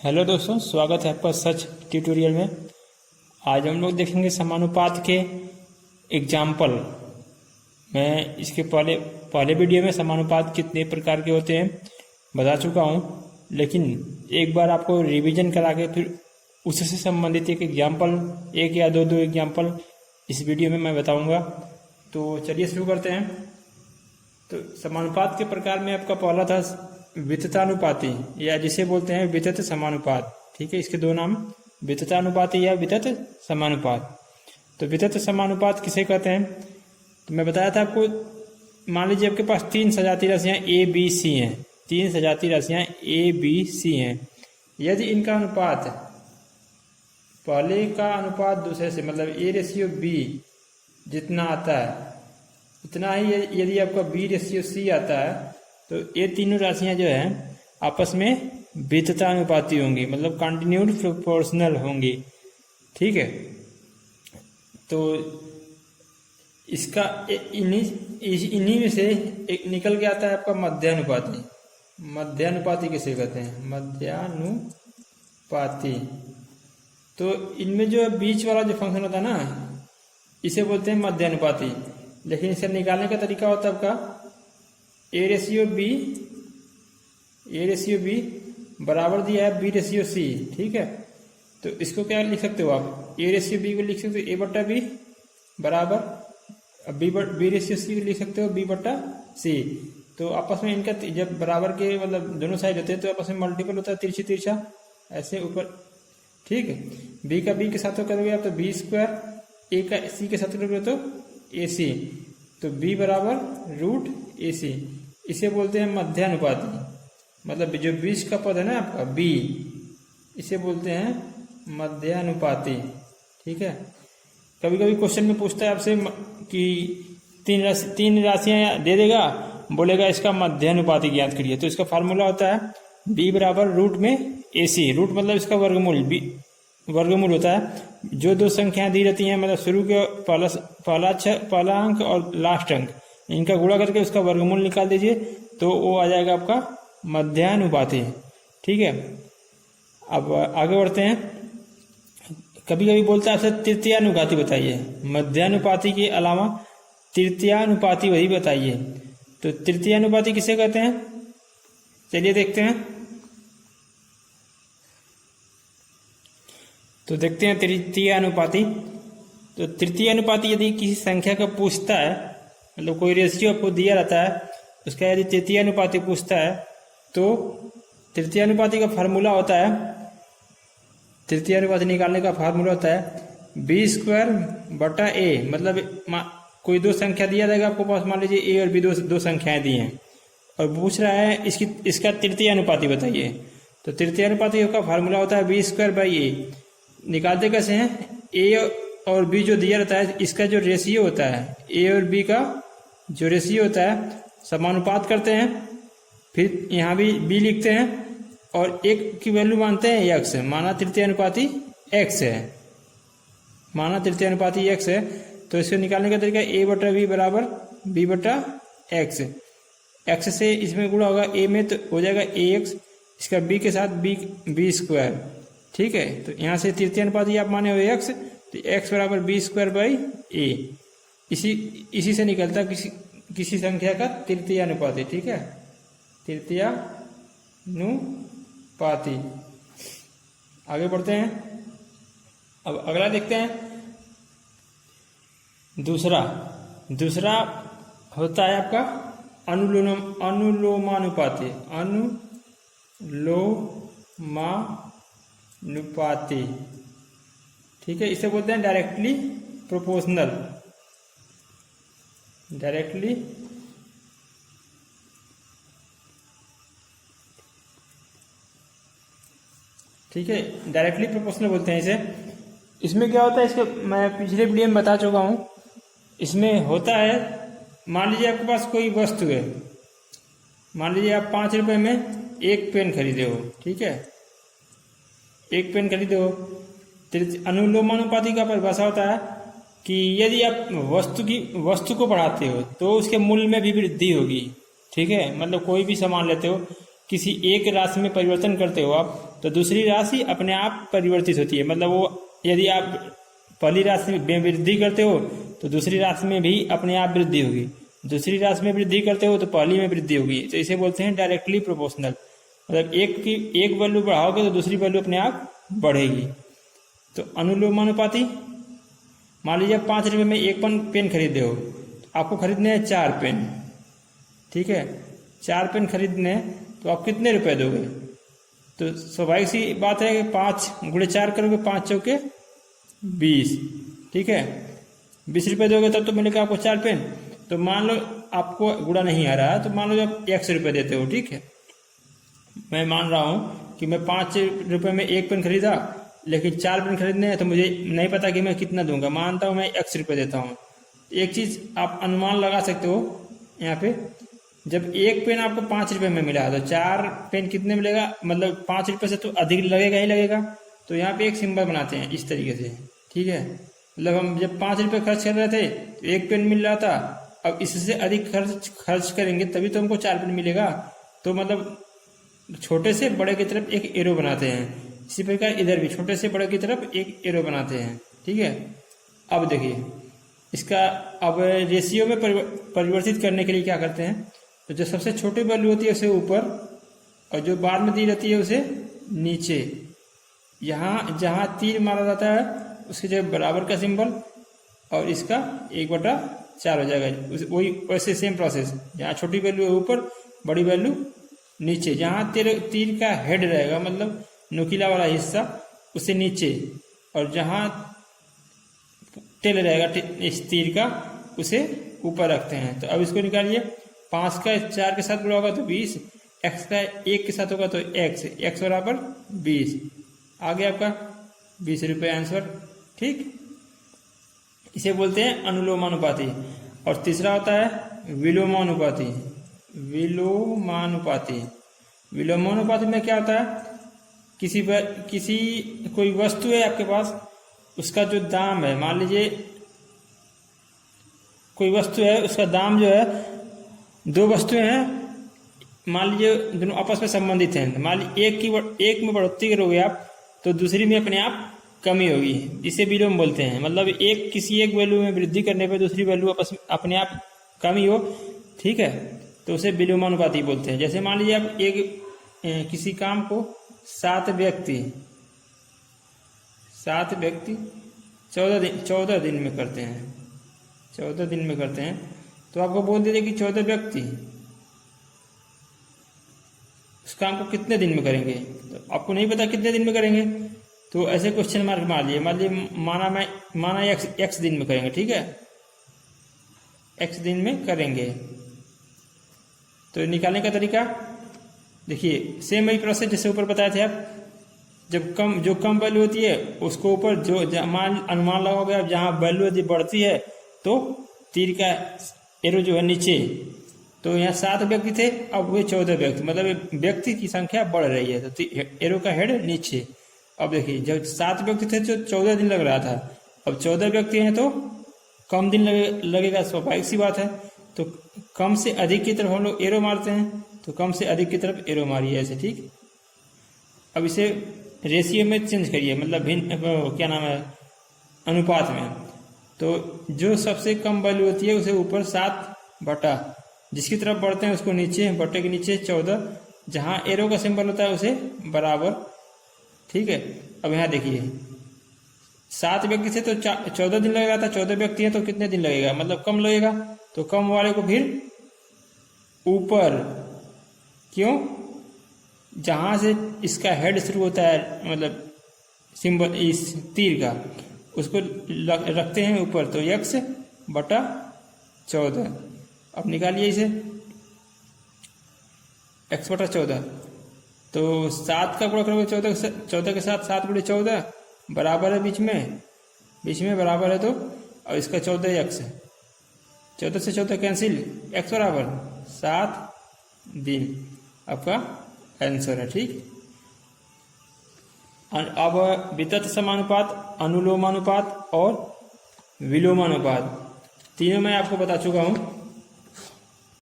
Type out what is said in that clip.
Hello दोस्तों, स्वागत है आपका सच ट्यूटोरियल में। आज हम लोग देखेंगे समानुपात के एग्जाम्पल। मैं इसके पहले वीडियो में समानुपात कितने प्रकार के होते हैं बता चुका हूं, लेकिन एक बार आपको रिवीजन करा के फिर उससे संबंधित एक एग्जाम्पल, एक या दो एग्जाम्पल इस वीडियो में मैं बताऊंगा। तो चलिए शुरू करते हैं। तो समानुपात के प्रकार में आपका पहला था विततानुपाती, या जिसे बोलते हैं वितत समानुपात। ठीक है, इसके दो नाम, विततानुपाती या वितत समानुपात। तो वितत समानुपात किसे कहते हैं? तो मैं बताया था आपको, मान लीजिए आपके पास तीन सजातीय राशियां ए बी सी हैं, तीन सजातीय राशियां ए बी सी हैं। यदि इनका अनुपात पहले का अनुपात दूसरे से, मतलब ए रेशियो बी जितना आता है उतना ही यदि आपका बी रेशियो सी आता है, तो ये तीनों राशियां जो है आपस में विततानुपाती होंगी, मतलब कंटिन्यूड प्रोपोर्शनल होंगी। ठीक है, तो इसका इन्हीं में से एक निकल के आता है आपका मध्यानुपाती। मध्यानुपाती किसे कहते हैं? मध्यानुपाती। तो इनमें जो बीच वाला जो फंक्शन होता है ना, इसे बोलते हैं मध्यानुपाती। लेकिन इसे निकालने का तरीका होता है आपका ए रेशियो बी बराबर दिया है बी रेशियो सी। ठीक है, तो इसको क्या लिख सकते हो आप? ए रेशियो बी को लिख सकते हो ए बट्टा बी बराबर बी रेशियो सी को लिख सकते हो बी बट्टा सी। तो आपस में इनका जब बराबर के, मतलब दोनों साइड होते हैं, तो आपस में मल्टीपल होता है, तिरछी तिरछा ऐसे ऊपर। ठीक है, बी का बी के साथ करोगे आप तो बी स्क्वायर, ए का सी के साथ करोगे तो ए सी, तो बी बराबर रूट ए सी। इसे बोलते हैं मध्यानुपाती, मतलब जो बीच का पद है ना आपका बी, इसे बोलते हैं मध्यानुपाती। ठीक है, कभी कभी क्वेश्चन में पूछता है आपसे कि तीन राशियां दे देगा, बोलेगा इसका मध्यानुपाती ज्ञात करिए। तो इसका फार्मूला होता है बी बराबर रूट में ए सी। रूट मतलब इसका वर्गमूल, वर्गमूल होता है। जो दो संख्याएं दी रहती हैं, मतलब शुरू के पहला अंक और लास्ट अंक, इनका गुणा करके उसका वर्गमूल निकाल दीजिए, तो वो आ जाएगा आपका मध्यानुपाती। ठीक है, अब आगे बढ़ते हैं। कभी कभी बोलता है आपसे तृतीयानुपाती बताइए, मध्यानुपाती के अलावा तृतीयानुपाती वही बताइए। तो तृतीयानुपाती किसे कहते हैं? चलिए देखते हैं। तो देखते हैं तृतीयानुपाती। तो तृतीयानुपाती यदि किसी संख्या का पूछता है, मतलब कोई रेशियो आपको दिया रहता है, उसका यदि तृतीयानुपाती पूछता है, तो तृतीयानुपाती का फार्मूला होता है, तृतीयानुपाती निकालने का फार्मूला होता है बी स्क्वायर बटा ए। मतलब कोई दो संख्या दिया जाएगा आपको पास, मान लीजिए ए और बी दो संख्याएं दी हैं, और पूछ रहा है इसका तृतीयानुपाती बताइए। तो तृतीयानुपाती का फार्मूला होता है बी स्क्वायर बाई ए। निकालते कैसे हैं? ए और बी जो दिया रहता है, इसका जो रेशियो होता है, ए और बी का जो रेशियो होता है, समानुपात करते हैं, फिर यहाँ भी बी लिखते हैं, और एक की वैल्यू मानते हैं एक्स, माना तृतीयानुपाती एक्स है, माना तृतीयानुपाती एक्स है। तो इसको निकालने का तरीका ए बटा बी बराबर बी बटा एक्स। एक्स से इसमें गुणा होगा ए में, तो हो जाएगा ए एक्स, इसका बी के साथ बी स्क्वायर। ठीक है, तो यहाँ से तृतीयानुपाती आप माने हुए एक्स, तो एक्स बराबर बी स्क्वायर बाई ए। इसी से निकलता किसी संख्या का तृतीयानुपाती। ठीक है, तृतीयानुपाती। आगे बढ़ते हैं। अब अगला देखते हैं। दूसरा होता है आपका अनुलोमानुपाती। अनुलोमानुपाती। ठीक है, इसे बोलते हैं डायरेक्टली प्रोपोर्शनल। डायरेक्टली ठीक है, डायरेक्टली प्रोपोर्शनल बोलते हैं इसे। इसमें क्या होता है, इसके मैं पिछले वीडियो में बता चुका हूं। इसमें होता है, मान लीजिए आपके पास कोई वस्तु है, मान लीजिए आप 5 रुपए में एक पेन खरीदे हो। ठीक है, एक पेन खरीदे हो। अनुलोमानुपाती का परिभाषा होता है कि यदि आप वस्तु को बढ़ाते हो तो उसके मूल्य में भी वृद्धि होगी। ठीक है, मतलब कोई भी सामान लेते हो किसी एक राशि में परिवर्तन करते हो आप, तो दूसरी राशि अपने आप परिवर्तित होती है। मतलब वो यदि आप पहली राशि में वृद्धि करते हो तो दूसरी राशि में भी अपने आप वृद्धि होगी, दूसरी राशि में वृद्धि करते हो तो पहली में वृद्धि होगी। तो इसे बोलते हैं डायरेक्टली प्रोपोर्शनल। मतलब एक वैल्यू बढ़ाओगे तो दूसरी वैल्यू अपने आप बढ़ेगी। तो अनुलोमानुपाती, मान लीजिए 5 रुपये में एक पेन खरीदे हो, आपको खरीदने हैं 4 पेन, ठीक है। 4 पेन खरीदने तो आप कितने रुपए दोगे? तो स्वाभाविक सी बात है कि 5 गुणे 4 करोगे, 5 चौके 20, ठीक है। 20 रुपये दोगे तब तो मिलेगा आपको 4 पेन। तो मान लो आपको गुणा नहीं आ रहा है, तो मान लो आप 100 रुपये देते हो, ठीक है। मैं मान रहा हूँ कि मैं 5 रुपये में एक पेन खरीदा, लेकिन 4 पेन खरीदने हैं तो मुझे नहीं पता कि मैं कितना दूंगा। मानता हूँ मैं 100 रुपये देता हूँ। एक चीज़ आप अनुमान लगा सकते हो यहाँ पे, जब एक पेन आपको 5 रुपये में मिला तो 4 पेन कितने मिलेगा? मतलब 5 रुपये से तो अधिक लगेगा ही लगेगा। तो यहाँ पे एक सिंबल बनाते हैं इस तरीके से, ठीक है। मतलब हम जब 5 रुपये खर्च कर रहे थे तो एक पेन मिल रहा था, अब इससे अधिक खर्च करेंगे तभी तो हमको 4 पेन मिलेगा। तो मतलब छोटे से बड़े की तरफ एक एरो बनाते हैं। इसी प्रकार इधर भी छोटे से बड़े की तरफ एक एरो बनाते हैं, ठीक है। अब देखिए इसका अब रेशियो में परिवर्तित करने के लिए क्या करते हैं, तो जो सबसे छोटी वैल्यू होती है उसे ऊपर और जो बाद में दी जाती है उसे नीचे। यहाँ जहाँ तीर मारा जाता है उसके जगह बराबर का सिंबल और इसका 1/4 हो जाएगा। वही वैसे सेम प्रोसेस, जहाँ छोटी वैल्यू है ऊपर, बड़ी वैल्यू नीचे। जहाँ तीर का हेड रहेगा मतलब नुकीला वाला हिस्सा उसे नीचे, और जहाँ टेल रहेगा इस तीर का उसे ऊपर रखते हैं। तो अब इसको निकालिए। 5 का 4 के साथ गुणा होगा तो 20, x का 1 के साथ होगा तो x बराबर 20। आ गया आपका 20 रुपये आंसर, ठीक। इसे बोलते हैं अनुलोमानुपाती। और तीसरा होता है विलोमानुपाती। विलोमानुपाती में क्या होता है, किसी कोई वस्तु है आपके पास, उसका जो दाम है, मान लीजिए कोई वस्तु है उसका दाम जो है, 2 वस्तुएं हैं मान लीजिए दोनों आपस में संबंधित हैं। मान लीजिए एक में बढ़ोतरी करोगे आप तो दूसरी में अपने आप कमी होगी, इसे विलोम बोलते हैं। मतलब किसी एक वैल्यू में वृद्धि करने पर दूसरी वैल्यू अपने आप कमी हो, ठीक है, तो उसे विलोमानुपाती बोलते हैं। जैसे मान लीजिए आप किसी काम को 7 व्यक्ति 14 दिन में करते हैं, 14 दिन में करते हैं। तो आपको बोल दीजिए कि 14 व्यक्ति उस काम को कितने दिन में करेंगे, तो आपको नहीं पता कितने दिन में करेंगे, तो ऐसे क्वेश्चन मार्क मार लिए। माना x दिन में करेंगे, ठीक है, x दिन में करेंगे। तो निकालने का तरीका देखिए सेम वही प्रोसेस जैसे ऊपर बताए थे आप। जो कम वैल्यू होती है उसको ऊपर अनुमान लगाओगे आप, जहाँ वैल्यू यदि बढ़ती है तो तीर का एरो जो है नीचे। तो यहाँ 7 व्यक्ति थे, अब हुए 14 व्यक्ति, मतलब व्यक्ति की संख्या बढ़ रही है, तो एरो का हेड नीचे। अब देखिए जब 7 व्यक्ति थे तो 14 दिन लग रहा था, अब 14 व्यक्ति हैं तो कम दिन लगेगा, स्वाभाविक सी बात है। तो कम से अधिक की तरफ हम लोग एरो मारते हैं, तो कम से अधिक की तरफ एरो मारिए ऐसे, ठीक। अब इसे रेशियो में चेंज करिए, मतलब क्या नाम है, अनुपात में। तो जो सबसे कम वैल्यू होती है उसे ऊपर 7 बटा, जिसकी तरफ बढ़ते हैं उसको नीचे, बटे के नीचे 14, जहाँ एरो का सिंबल होता है उसे बराबर, ठीक है। अब यहाँ देखिए 7 व्यक्ति थे तो 14 दिन लगेगा था, 14 व्यक्ति हैं तो कितने दिन लगेगा, मतलब कम लगेगा। तो कम वाले को फिर ऊपर, क्यों, जहाँ से इसका हेड शुरू होता है, मतलब सिंबल इस तीर का, उसको रखते हैं ऊपर, तो x बटा 14। अब निकालिए इसे, x बटा 14। तो 7 का गुणा करोगे 14 के साथ, 7 गुणे 14 बराबर है, बीच में बराबर है, तो अब इसका 14x, 14 से 14 कैंसिल, x बराबर 7 दिन, आपका आंसर है, ठीक। अब वितत समानुपात, अनुलोमानुपात और विलोमानुपात, तीनों मैं आपको बता चुका हूँ।